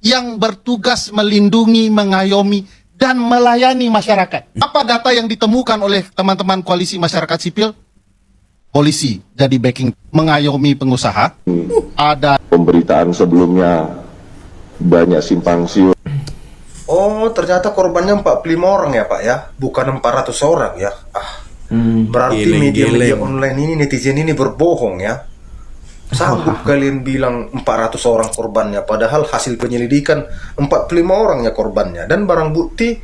yang bertugas melindungi, mengayomi, dan melayani masyarakat. Apa data yang ditemukan oleh teman-teman koalisi masyarakat sipil? Polisi jadi backing mengayomi pengusaha. Ada Pemberitaan sebelumnya banyak simpang siur. Oh, ternyata korbannya 45 orang ya Pak ya, bukan 400 orang ya. Berarti media-media online ini, netizen ini berbohong ya. Sanggup kalian bilang 400 orang korbannya, padahal hasil penyelidikan 45 orangnya korbannya. Dan barang bukti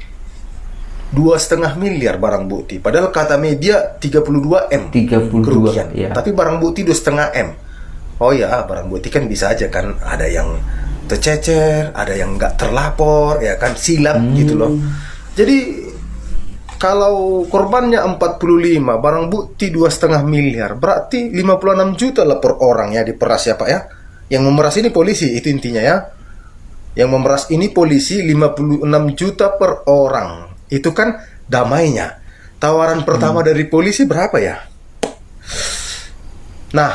2,5 miliar barang bukti. Padahal kata media 32 M 32 kerugian. ya. Tapi barang bukti 2,5 M. Oh ya, barang bukti kan bisa aja kan, ada yang tercecer, ada yang nggak terlapor, ya kan, silap gitu loh. Jadi kalau korbannya 45, barang bukti 2,5 miliar, berarti 56 juta lah per orang ya diperas ya Pak ya. Yang memeras ini polisi, itu intinya ya. Yang memeras ini polisi 56 juta per orang. Itu kan damainya. Tawaran pertama dari polisi berapa ya? Nah,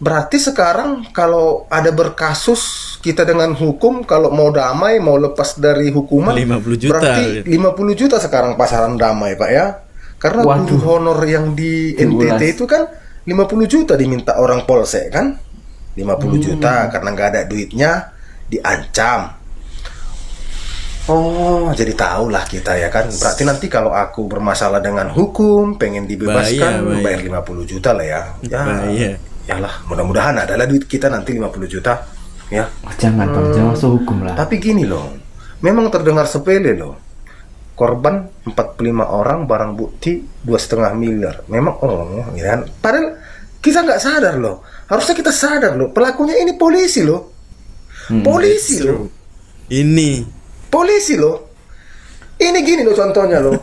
berarti sekarang kalau ada berkasus kita dengan hukum, kalau mau damai, mau lepas dari hukuman 50 juta. berarti 50 juta sekarang pasaran damai Pak ya. Karena guru honor yang di NTT itu kan 50 juta diminta orang polsek kan, 50 juta karena nggak ada duitnya diancam. Oh, jadi tahulah kita ya kan. Berarti nanti kalau aku bermasalah dengan hukum, pengen dibebaskan, bayar 50 juta lah ya. Ya, yalah, mudah-mudahan adalah duit kita nanti 50 juta ya. Jangan Bang, jangan masuk hukum lah. Tapi gini loh, memang terdengar sepele loh. Korban 45 orang, barang bukti 2,5 miliar. Memang ya kan. Padahal kita nggak sadar loh. Harusnya kita sadar loh, pelakunya ini polisi loh. Polisi loh. Polisi loh. Ini gini loh contohnya loh.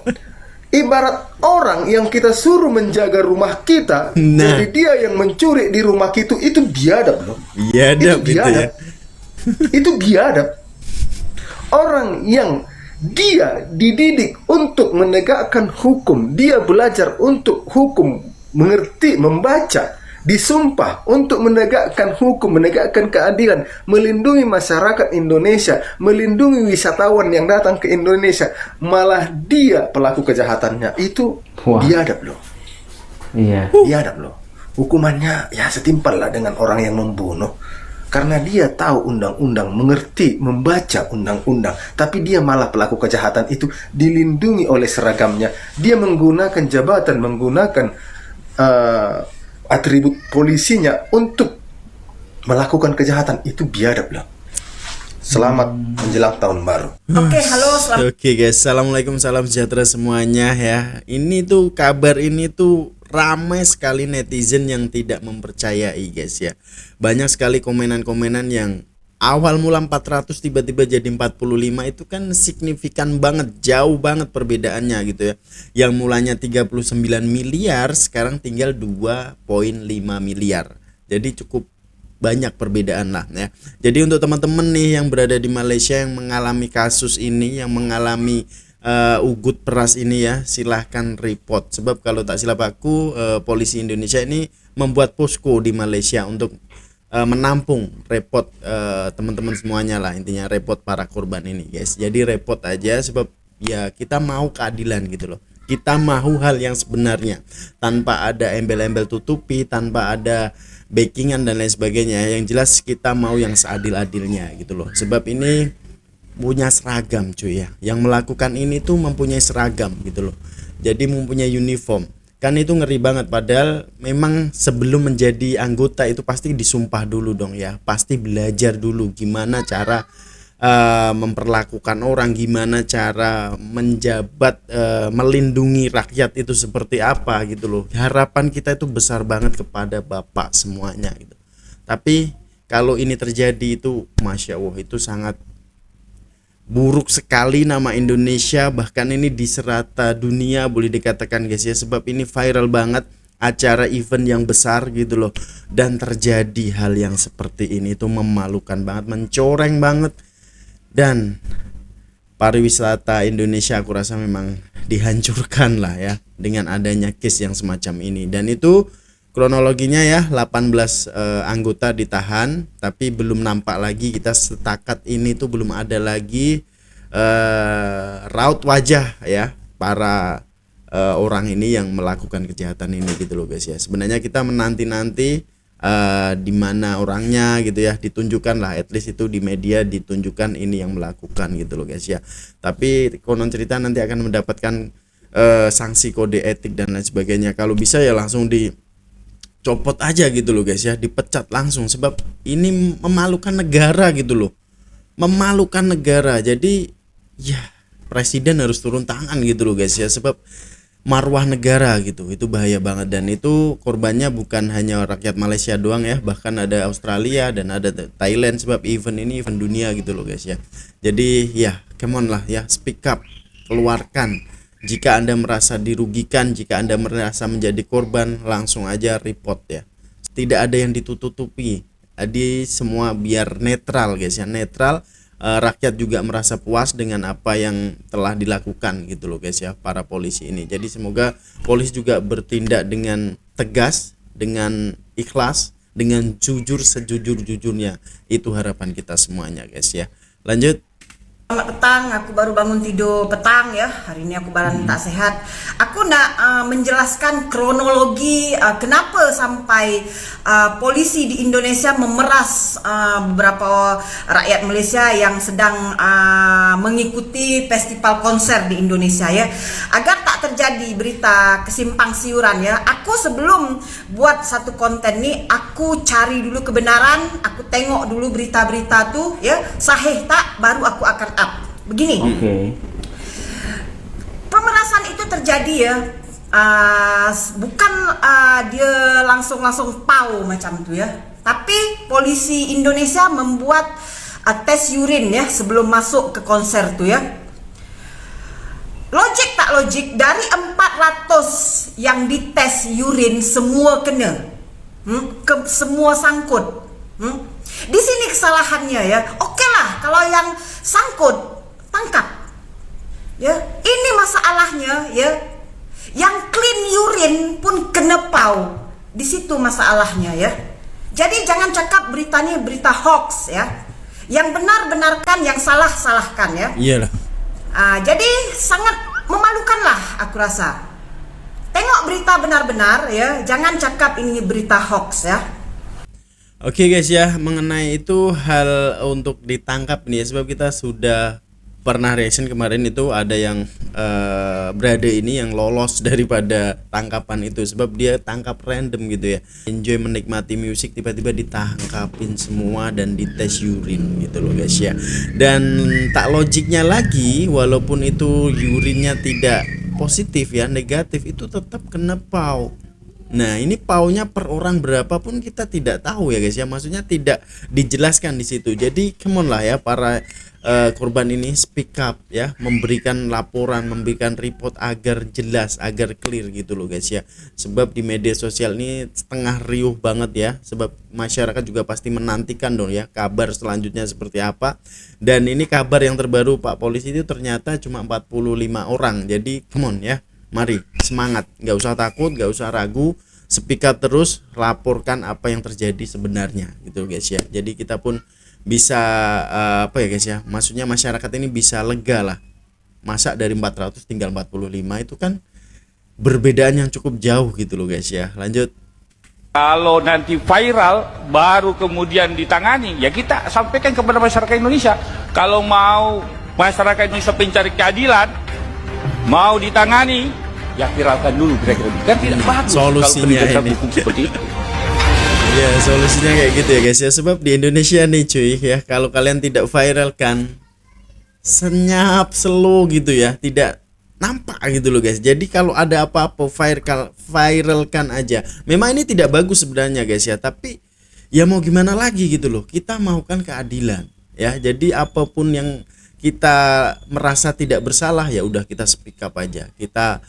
Ibarat orang yang kita suruh menjaga rumah kita, jadi dia yang mencuri di rumah kita, itu biadab loh. Biadab itu ya. Itu biadab. Orang yang dia dididik untuk menegakkan hukum, dia belajar untuk hukum, mengerti, membaca, disumpah untuk menegakkan hukum, menegakkan keadilan, melindungi masyarakat Indonesia, melindungi wisatawan yang datang ke Indonesia, malah dia pelaku kejahatannya itu biadab loh. Iya. Biadab loh. Hukumannya ya setimpal lah dengan orang yang membunuh. Karena dia tahu undang-undang, mengerti, membaca undang-undang, tapi dia malah pelaku kejahatan itu dilindungi oleh seragamnya. Dia menggunakan jabatan, menggunakan atribut polisinya untuk melakukan kejahatan, itu biadab lah. Selamat menjelang tahun baru. Oke guys, assalamualaikum, salam sejahtera semuanya ya. Ini tuh kabar ini tuh ramai sekali netizen yang tidak mempercayai guys ya. Banyak sekali komenan-komenan yang awal mula 400 tiba-tiba jadi 45, itu kan signifikan banget, jauh banget perbedaannya gitu ya. Yang mulanya 39 miliar sekarang tinggal 2,5 miliar. Jadi cukup banyak perbedaan lah ya. Jadi untuk teman-teman nih yang berada di Malaysia yang mengalami kasus ini, yang mengalami ugut peras ini ya, silahkan report. Sebab kalau tak silap aku, polisi Indonesia ini membuat posko di Malaysia untuk menampung repot teman-teman semuanya lah, intinya repot para korban ini guys. Jadi repot aja, sebab ya kita mau keadilan gitu loh. Kita mau hal yang sebenarnya, tanpa ada embel-embel tutupi, tanpa ada backingan dan lain sebagainya. Yang jelas kita mau yang seadil-adilnya gitu loh. Sebab ini punya seragam cuy ya. Yang melakukan ini tuh mempunyai seragam gitu loh. Jadi mempunyai uniform. Kan itu ngeri banget, padahal memang sebelum menjadi anggota itu pasti disumpah dulu dong ya. Pasti belajar dulu gimana cara memperlakukan orang, gimana cara menjabat, melindungi rakyat itu seperti apa gitu loh. Harapan kita itu besar banget kepada Bapak semuanya gitu. Tapi kalau ini terjadi itu Masya Allah, itu sangat buruk sekali nama Indonesia, bahkan ini di serata dunia boleh dikatakan guys ya. Sebab ini viral banget, acara event yang besar gitu loh, dan terjadi hal yang seperti ini, itu memalukan banget, mencoreng banget. Dan pariwisata Indonesia aku rasa memang dihancurkan lah ya dengan adanya case yang semacam ini. Dan itu kronologinya ya 18 anggota ditahan, tapi belum nampak lagi, kita setakat ini tuh belum ada lagi raut wajah ya para orang ini yang melakukan kejahatan ini gitu loh guys ya. Sebenarnya kita menanti-nanti di mana orangnya gitu ya, ditunjukkan lah, at least itu di media ditunjukkan ini yang melakukan gitu loh guys ya. Tapi konon cerita nanti akan mendapatkan sanksi kode etik dan lain sebagainya. Kalau bisa ya langsung dicopot aja gitu loh guys ya, dipecat langsung, sebab ini memalukan negara gitu loh, memalukan negara. Jadi ya presiden harus turun tangan gitu loh guys ya, sebab marwah negara gitu, itu bahaya banget. Dan itu korbannya bukan hanya rakyat Malaysia doang ya, bahkan ada Australia dan ada Thailand, sebab event ini event dunia gitu loh guys ya. Jadi ya come on lah ya, speak up, keluarkan jika Anda merasa dirugikan, jika Anda merasa menjadi korban, langsung aja report ya, tidak ada yang ditutupi. Jadi semua biar netral guys ya, netral. Rakyat juga merasa puas dengan apa yang telah dilakukan gitu loh guys ya, para polisi ini. Jadi semoga polisi juga bertindak dengan tegas, dengan ikhlas, dengan jujur sejujur-jujurnya. Itu harapan kita semuanya guys ya. Lanjut. Selamat petang, aku baru bangun tidur petang ya. Hari ini aku badan tak sehat. Aku nak menjelaskan kronologi kenapa sampai polisi di Indonesia memeras beberapa rakyat Malaysia yang sedang mengikuti festival konser di Indonesia ya. Agar tak terjadi berita kesimpang siuran ya. Aku sebelum buat satu konten ni, aku cari dulu kebenaran, aku tengok dulu berita-berita tu ya, sahih tak, baru aku akan up. Begini. Pemerasan itu terjadi ya, bukan dia langsung pau macam tu ya. Tapi polisi Indonesia membuat tes urin ya sebelum masuk ke konser tu ya. Logik tak logik, dari 400 yang dites urin semua kena, semua sangkut. Di sini kesalahannya ya. Oke lah kalau yang sangkut tangkap ya, ini masalahnya ya. Yang clean urine pun kena pau, di situ masalahnya ya. Jadi jangan cakap berita ni berita hoax ya, yang benar benarkan, yang salah salahkan ya. Iyalah. Jadi sangat memalukan lah aku rasa. Tengok berita benar-benar ya, jangan cakap ini berita hoax ya. Oke guys ya, mengenai itu hal untuk ditangkap nih ya, sebab kita sudah pernah reaction kemarin itu ada yang berada ini yang lolos daripada tangkapan itu, sebab dia tangkap random gitu ya, enjoy menikmati musik, tiba-tiba ditangkapin semua dan dites urin gitu loh guys ya. Dan tak logiknya lagi, walaupun itu urinnya tidak positif ya, negatif, itu tetap kena pau. Nah ini paunya per orang berapa pun kita tidak tahu ya guys ya, maksudnya tidak dijelaskan di situ. Jadi come on lah ya para korban ini, speak up ya, memberikan laporan, memberikan report agar jelas, agar clear gitu loh guys ya. Sebab di media sosial ini setengah riuh banget ya, sebab masyarakat juga pasti menantikan dong ya kabar selanjutnya seperti apa. Dan ini kabar yang terbaru Pak Polisi itu ternyata cuma 45 orang. Jadi come on ya, mari semangat, nggak usah takut, nggak usah ragu, speak up terus, laporkan apa yang terjadi sebenarnya gitu guys ya. Jadi kita pun bisa apa ya guys ya, maksudnya masyarakat ini bisa lega lah. Masa dari 400 tinggal 45 itu kan berbedaan yang cukup jauh gitu loh guys ya. Lanjut. Kalau nanti viral baru kemudian ditangani, ya kita sampaikan kepada masyarakat Indonesia. Kalau mau masyarakat Indonesia mencari keadilan, mau ditangani, ya viralkan dulu kira-kira. Kan tidak bagus solusinya kalau ini hukum seperti itu. Ya solusinya kayak gitu ya guys ya, sebab di Indonesia nih cuy ya, kalau kalian tidak viralkan, senyap slow gitu ya, tidak nampak gitu loh guys. Jadi kalau ada apa-apa viralkan aja. Memang ini tidak bagus sebenarnya guys ya, tapi ya mau gimana lagi gitu loh, kita maukan keadilan ya. Jadi apapun yang kita merasa tidak bersalah, ya udah kita speak up aja, kita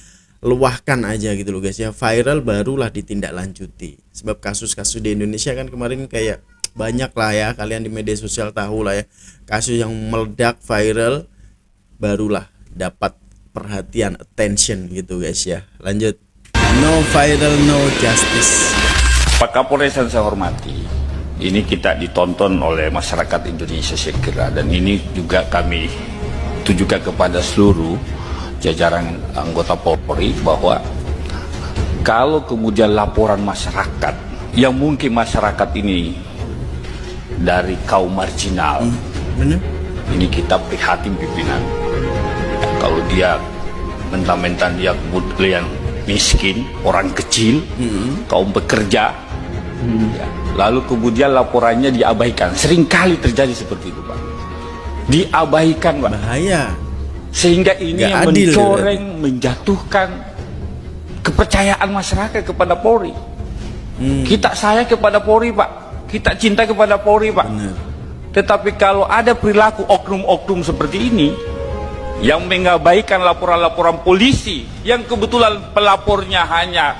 luahkan aja gitu loh guys ya. Viral barulah ditindaklanjuti, sebab kasus-kasus di Indonesia kan kemarin kayak banyak lah ya, kalian di media sosial tahu lah ya, kasus yang meledak viral barulah dapat perhatian, attention gitu guys ya. Lanjut. No viral no justice. Pak Kapolres yang saya hormati, ini kita ditonton oleh masyarakat Indonesia saya kira, dan ini juga kami tujukan kepada seluruh jajaran anggota Polri bahwa kalau kemudian laporan masyarakat yang mungkin masyarakat ini dari kaum marginal, ini kita prihatin pimpinan. Kalau dia mentang-mentang dia kemudian miskin, orang kecil, kaum pekerja, ya, lalu kemudian laporannya diabaikan. Seringkali terjadi seperti itu, Pak. Diabaikan, Pak. Bahaya. Sehingga ini Nggak yang adil, mencoreng, menjatuhkan kepercayaan masyarakat kepada Polri. Kita sayang kepada Polri, Pak. Kita cinta kepada Polri, Pak. Benar. Tetapi kalau ada perilaku oknum-oknum seperti ini yang mengabaikan laporan-laporan polisi yang kebetulan pelapornya hanya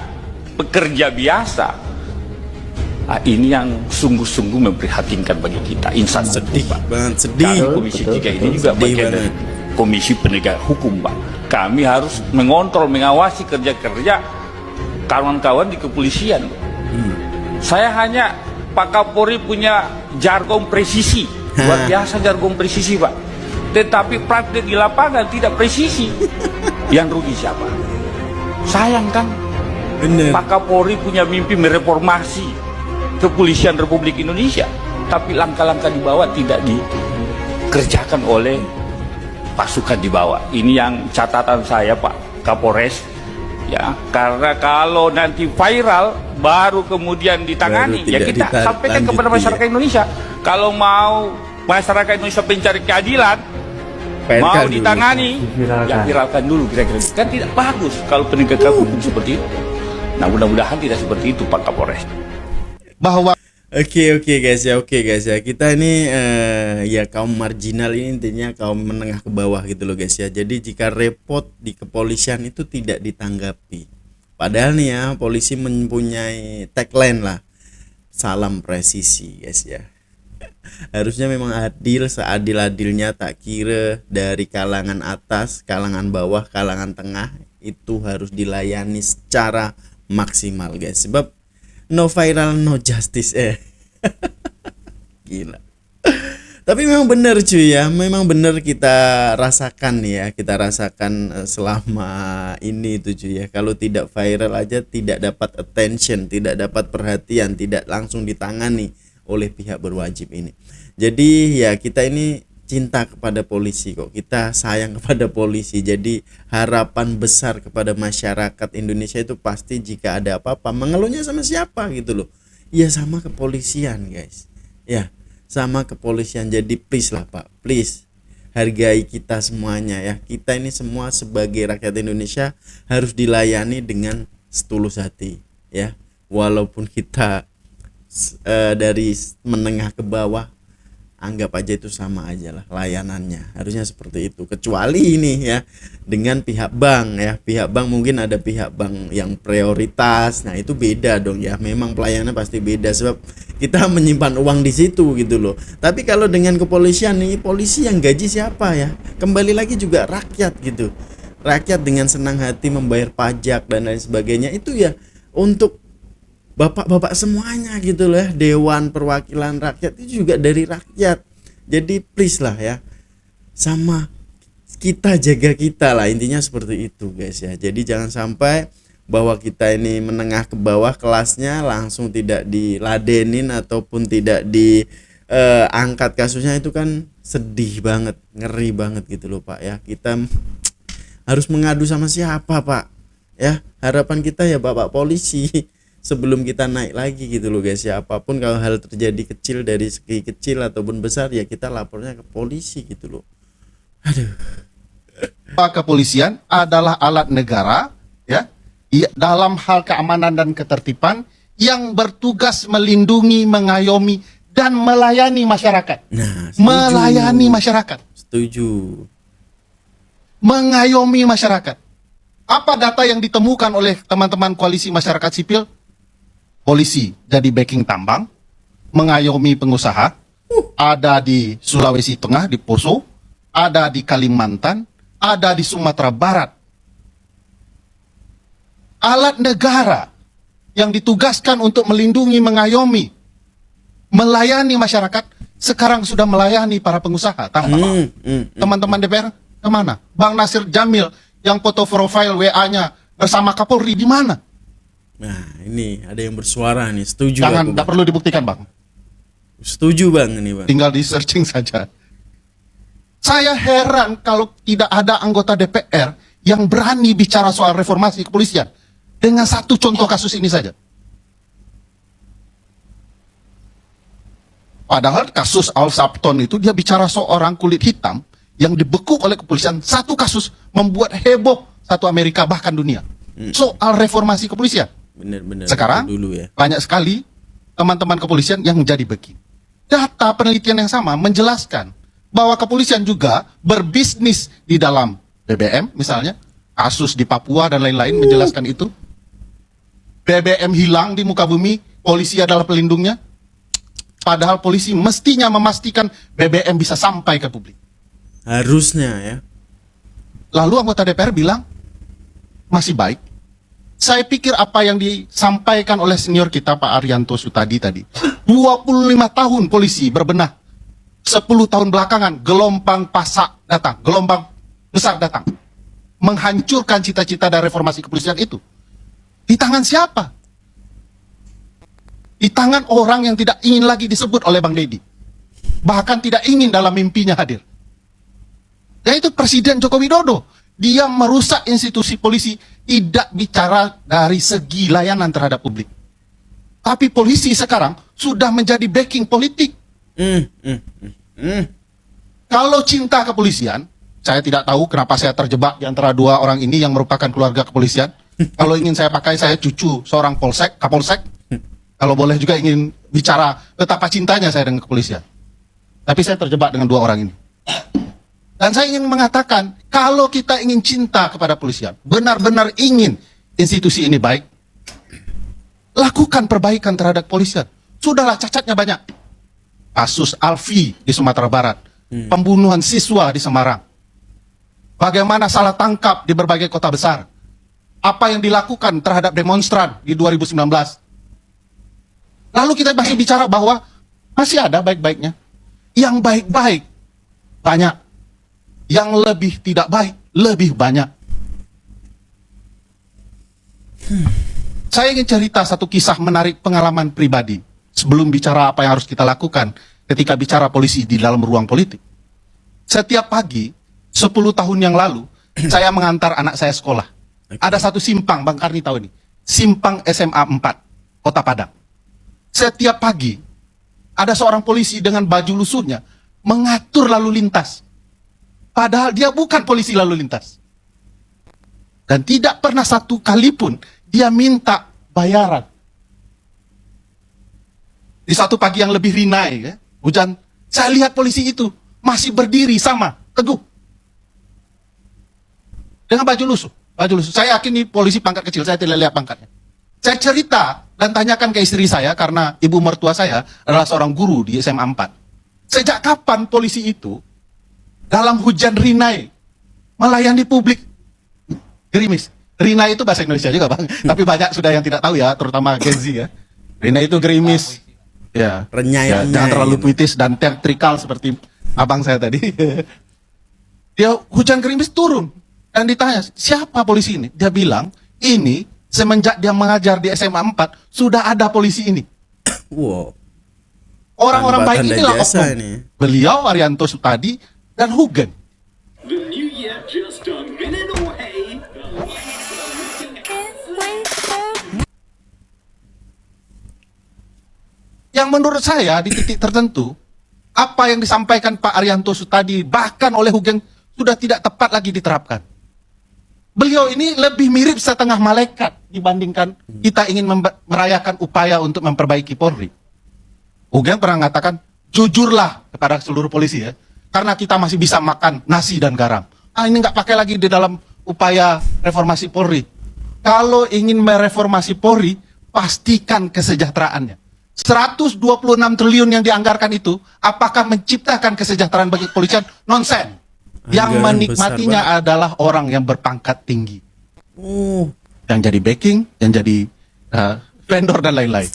pekerja biasa, ini yang sungguh-sungguh memprihatinkan bagi kita. Insan Sedih Pak. banget, sedih. Kami Komisi 3 ini juga Sedih bagian dari banget. Komisi Penegak Hukum, Pak. Kami harus mengontrol, mengawasi kerja-kerja kawan-kawan di kepolisian. Saya hanya, Pak Kapolri punya jargon presisi, luar biasa jargon presisi, Pak. Tetapi praktik di lapangan tidak presisi. Yang rugi siapa? Sayang kan? Bener. Pak Kapolri punya mimpi mereformasi kepolisian Republik Indonesia, tapi langkah-langkah di bawah tidak dikerjakan oleh pasukan di bawah. Ini yang catatan saya, Pak Kapolres, ya, karena kalau nanti viral baru kemudian ditangani, Baru ya tidak kita sampaikan kepada ditindaklanjuti, masyarakat Indonesia. Kalau mau masyarakat Indonesia mencari keadilan, PNK mau dulu. ditangani, Diviralkan. ya viralkan dulu kira-kira. Kan tidak bagus kalau penegakan hukum seperti itu. Nah, mudah-mudahan tidak seperti itu, Pak Kapolres. Bahwa Oke guys ya, kita ini ya kaum marginal ini intinya kaum menengah ke bawah gitu loh guys ya. Jadi jika repot di kepolisian itu tidak ditanggapi. Padahal nih ya, polisi mempunyai tagline lah, salam presisi guys ya. Harusnya memang adil, seadil-adilnya, tak kira dari kalangan atas, kalangan bawah, kalangan tengah, itu harus dilayani secara maksimal guys. Sebab no viral no justice gila. Tapi memang benar cuy ya, memang benar kita rasakan ya, kita rasakan selama ini itu cuy ya. Kalau tidak viral aja tidak dapat attention, tidak dapat perhatian, tidak langsung ditangani oleh pihak berwajib ini. Jadi ya kita ini cinta kepada polisi kok, kita sayang kepada polisi. Jadi harapan besar kepada masyarakat Indonesia itu pasti jika ada apa-apa mengeluhnya sama siapa gitu loh, ya sama kepolisian guys, ya sama kepolisian. Jadi please lah Pak, please hargai kita semuanya ya. Kita ini semua sebagai rakyat Indonesia harus dilayani dengan setulus hati ya, walaupun kita dari menengah ke bawah, anggap aja itu sama aja lah layanannya, harusnya seperti itu. Kecuali ini ya dengan pihak bank ya, pihak bank mungkin ada pihak bank yang prioritas, nah itu beda dong ya, memang pelayanannya pasti beda sebab kita menyimpan uang di situ gitu loh. Tapi kalau dengan kepolisian nih, polisi yang gaji siapa ya, kembali lagi juga rakyat gitu, rakyat dengan senang hati membayar pajak dan lain sebagainya, itu ya untuk bapak-bapak semuanya gitu loh ya. Dewan Perwakilan Rakyat itu juga dari rakyat. Jadi please lah ya, sama kita jaga kita lah, intinya seperti itu guys ya. Jadi jangan sampai bahwa kita ini menengah ke bawah kelasnya langsung tidak diladenin ataupun tidak diangkat kasusnya. Itu kan sedih banget, ngeri banget gitu loh Pak ya. Kita harus mengadu sama siapa Pak ya? Harapan kita ya Bapak polisi sebelum kita naik lagi gitu loh guys ya. Apapun kalau hal terjadi kecil, dari segi kecil ataupun besar, ya kita lapornya ke polisi gitu loh. Aduh. kepolisian adalah alat negara ya, dalam hal keamanan dan ketertiban yang bertugas melindungi, mengayomi dan melayani masyarakat. Nah, setuju. Melayani masyarakat, Setuju. mengayomi masyarakat. Apa data yang ditemukan oleh teman-teman koalisi masyarakat sipil? Polisi jadi backing tambang, mengayomi pengusaha, ada di Sulawesi Tengah, di Poso, ada di Kalimantan, ada di Sumatera Barat. Alat negara yang ditugaskan untuk melindungi, mengayomi, melayani masyarakat, sekarang sudah melayani para pengusaha. Tanpa teman-teman DPR kemana? Bang Nasir Jamil yang foto profile WA-nya bersama Kapolri di mana? Nah, ini ada yang bersuara nih. Setuju Jangan, aku, tidak Bang. perlu dibuktikan, Bang. Setuju Bang ini, Bang. Tinggal di searching saja. Saya heran kalau tidak ada anggota DPR yang berani bicara soal reformasi kepolisian dengan satu contoh kasus ini saja. Padahal kasus Al Sabton itu dia bicara seorang kulit hitam yang dibekuk oleh kepolisian. Satu kasus membuat heboh satu Amerika bahkan dunia. Soal reformasi kepolisian. Bener-bener. Sekarang dulu ya. banyak sekali teman-teman kepolisian yang menjadi begini. Data penelitian yang sama menjelaskan bahwa kepolisian juga berbisnis di dalam BBM misalnya, kasus di Papua dan lain-lain menjelaskan itu. BBM hilang di muka bumi, polisi adalah pelindungnya. Padahal polisi mestinya memastikan BBM bisa sampai ke publik. Harusnya ya. Lalu anggota DPR bilang, masih baik. Saya pikir apa yang disampaikan oleh senior kita Pak Arianto Sutadi tadi, 25 tahun polisi berbenah, 10 tahun belakangan gelombang pasak datang, gelombang besar datang, menghancurkan cita-cita dan reformasi kepolisian itu. Di tangan siapa? Di tangan orang yang tidak ingin lagi disebut oleh Bang Deddy, bahkan tidak ingin dalam mimpinya hadir, yaitu Presiden Joko Widodo. Dia merusak institusi polisi, tidak bicara dari segi layanan terhadap publik. Tapi polisi sekarang sudah menjadi backing politik. Kalau cinta kepolisian, saya tidak tahu kenapa saya terjebak di antara dua orang ini yang merupakan keluarga kepolisian. Kalau ingin saya pakai, saya cucu seorang polsek, kapolsek. Kalau boleh juga ingin bicara betapa cintanya saya dengan kepolisian. Tapi saya terjebak dengan dua orang ini. Dan saya ingin mengatakan, kalau kita ingin cinta kepada polisian, benar-benar ingin institusi ini baik, lakukan perbaikan terhadap polisian. Sudahlah, cacatnya banyak. Kasus Alfi di Sumatera Barat, pembunuhan siswa di Semarang, bagaimana salah tangkap di berbagai kota besar, apa yang dilakukan terhadap demonstran di 2019. Lalu kita masih bicara bahwa masih ada baik-baiknya. Yang baik-baik banyak. Yang lebih tidak baik, lebih banyak. Saya ingin cerita satu kisah menarik pengalaman pribadi sebelum bicara apa yang harus kita lakukan ketika bicara polisi di dalam ruang politik. Setiap pagi, 10 tahun yang lalu, saya mengantar anak saya sekolah. Ada satu simpang, Bang Karni tahu ini. Simpang SMA 4, Kota Padang. Setiap pagi, ada seorang polisi dengan baju lusuhnya mengatur lalu lintas. Padahal dia bukan polisi lalu lintas. Dan tidak pernah satu kali pun dia minta bayaran. Di satu pagi yang lebih rinai, ya, hujan, saya lihat polisi itu masih berdiri sama, teguh. Dengan baju lusuh. Baju lusuh. Saya yakin ini polisi pangkat kecil, saya tidak lihat pangkatnya. Saya cerita dan tanyakan ke istri saya, karena ibu mertua saya adalah seorang guru di SMA 4. Sejak kapan polisi itu dalam hujan rinai melayani publik? Gerimis. Rinai itu bahasa Indonesia juga, Bang. Tapi banyak sudah yang tidak tahu ya, terutama Gen Z ya. Rinai itu gerimis. Ya. Renyai-renyai. Jangan terlalu puitis dan teatrikal seperti abang saya tadi. Dia hujan gerimis turun dan ditanya, "Siapa polisi ini?" Dia bilang, "Ini semenjak dia mengajar di SMA 4 sudah ada polisi ini." Wow. Orang-orang baik Tanda inilah jasa oknum. ini. Beliau, Arianto Sutadi, dan Hugen. The new year just a minute away. Yang menurut saya di titik tertentu, apa yang disampaikan Pak Arianto Sutadi bahkan oleh Hugen sudah tidak tepat lagi diterapkan. Beliau ini lebih mirip setengah malaikat dibandingkan kita ingin merayakan upaya untuk memperbaiki Polri. Hugen pernah mengatakan, jujurlah kepada seluruh polisi ya, karena kita masih bisa makan nasi dan garam. Ini nggak pakai lagi di dalam upaya reformasi Polri. Kalau ingin mereformasi Polri, pastikan kesejahteraannya. 126 triliun yang dianggarkan itu, apakah menciptakan kesejahteraan bagi kepolisian? Nonsen. Yang Anggaran menikmatinya besar adalah orang yang berpangkat tinggi. Oh, Yang jadi backing, yang jadi vendor dan lain-lain.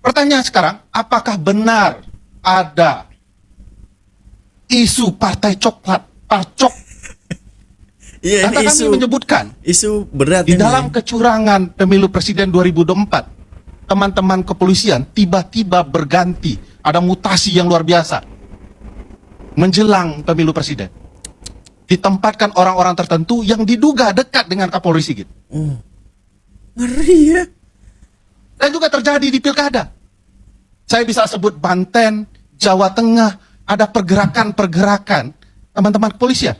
Pertanyaan sekarang, apakah benar ada isu partai coklat, parcok? Iya, Karena ini kami menyebutkan isu berat di ini. dalam kecurangan pemilu presiden 2024, teman-teman kepolisian tiba-tiba berganti, ada mutasi yang luar biasa menjelang pemilu presiden. Ditempatkan orang-orang tertentu yang diduga dekat dengan Kapolri gitu. Ngeri ya. Dan juga terjadi di pilkada. Saya bisa sebut Banten, Jawa Tengah, ada pergerakan-pergerakan teman-teman kepolisian.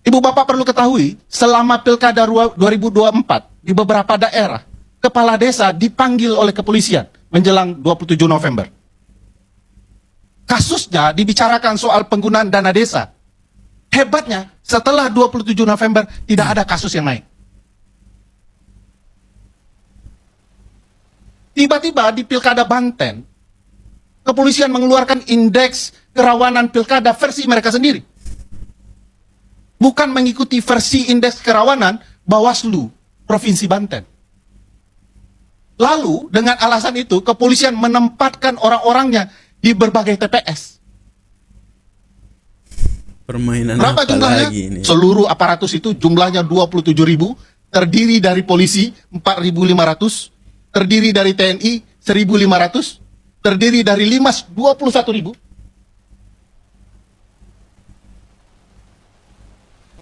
Ibu bapak perlu ketahui, selama pilkada 2024 di beberapa daerah, kepala desa dipanggil oleh kepolisian menjelang 27 November. Kasusnya dibicarakan soal penggunaan dana desa. Hebatnya, setelah 27 November tidak ada kasus yang naik. Tiba-tiba di pilkada Banten, kepolisian mengeluarkan indeks kerawanan pilkada versi mereka sendiri. Bukan mengikuti versi indeks kerawanan Bawaslu Provinsi Banten. Lalu dengan alasan itu kepolisian menempatkan orang-orangnya di berbagai TPS. Permainan Berapa apa jumlahnya? lagi ini? Seluruh aparatus itu jumlahnya 27.000, terdiri dari polisi 4.500, terdiri dari TNI 1.500, terdiri dari Limas 21.000.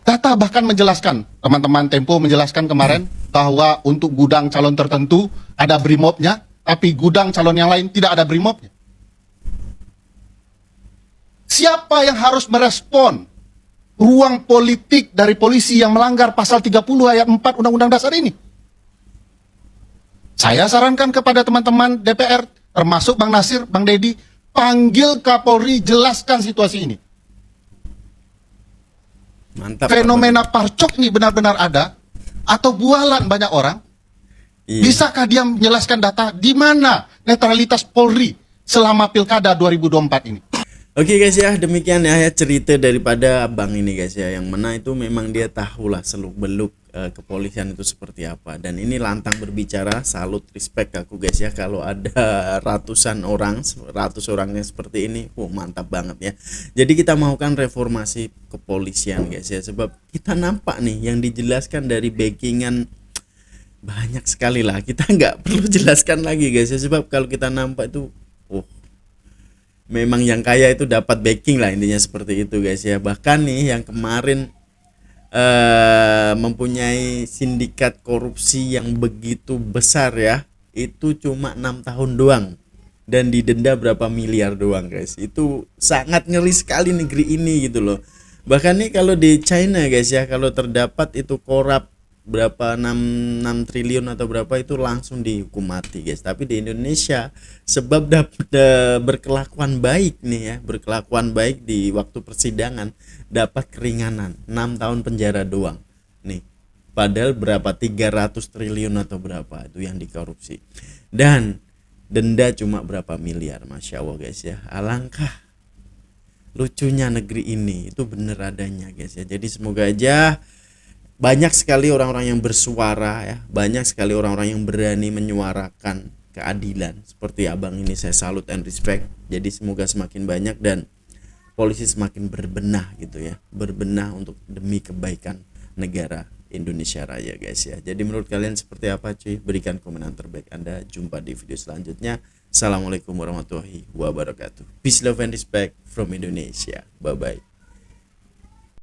Data bahkan menjelaskan, teman-teman Tempo menjelaskan kemarin bahwa untuk gudang calon tertentu ada brimobnya, tapi gudang calon yang lain tidak ada brimobnya. Siapa yang harus merespon ruang politik dari polisi yang melanggar pasal 30 ayat 4 Undang-Undang Dasar ini? Saya sarankan kepada teman-teman DPR, termasuk Bang Nasir, Bang Dedi, panggil Kapolri, jelaskan situasi ini. Mantap. Fenomena parcok ini benar-benar ada, atau bualan banyak orang? Iya. Bisakah dia menjelaskan data di mana netralitas Polri selama pilkada 2024 ini? Oke guys ya, demikian ya cerita daripada abang ini guys ya, yang mana itu memang dia tahulah seluk-beluk kepolisian itu seperti apa, dan ini lantang berbicara. Salut, respect aku guys ya, kalau ada ratus orangnya seperti ini, mantap banget ya. Jadi kita maukan reformasi kepolisian guys ya, sebab kita nampak nih yang dijelaskan dari backingan banyak sekali lah, kita nggak perlu jelaskan lagi guys ya, sebab kalau kita nampak itu memang yang kaya itu dapat backing lah, intinya seperti itu guys ya. Bahkan nih yang kemarin mempunyai sindikat korupsi yang begitu besar ya, itu cuma 6 tahun doang dan didenda berapa miliar doang guys. Itu sangat ngeri sekali negeri ini gitu loh. Bahkan nih kalau di China guys ya, kalau terdapat itu korup berapa 6 triliun atau berapa, itu langsung dihukum mati guys. Tapi di Indonesia sebab berkelakuan baik nih ya, berkelakuan baik di waktu persidangan dapat keringanan 6 tahun penjara doang nih, padahal berapa 300 triliun atau berapa itu yang dikorupsi, dan denda cuma berapa miliar. Masya Allah guys ya, alangkah lucunya negeri ini, itu bener adanya guys ya. Jadi semoga aja banyak sekali orang-orang yang bersuara ya, banyak sekali orang-orang yang berani menyuarakan keadilan seperti abang ini. Saya salut and respect. Jadi semoga semakin banyak dan polisi semakin berbenah gitu ya, berbenah untuk demi kebaikan negara Indonesia Raya guys ya. Jadi menurut kalian seperti apa cuy? Berikan komentar terbaik Anda. Jumpa di video selanjutnya. Assalamualaikum warahmatullahi wabarakatuh. Peace, love and respect from Indonesia. Bye bye.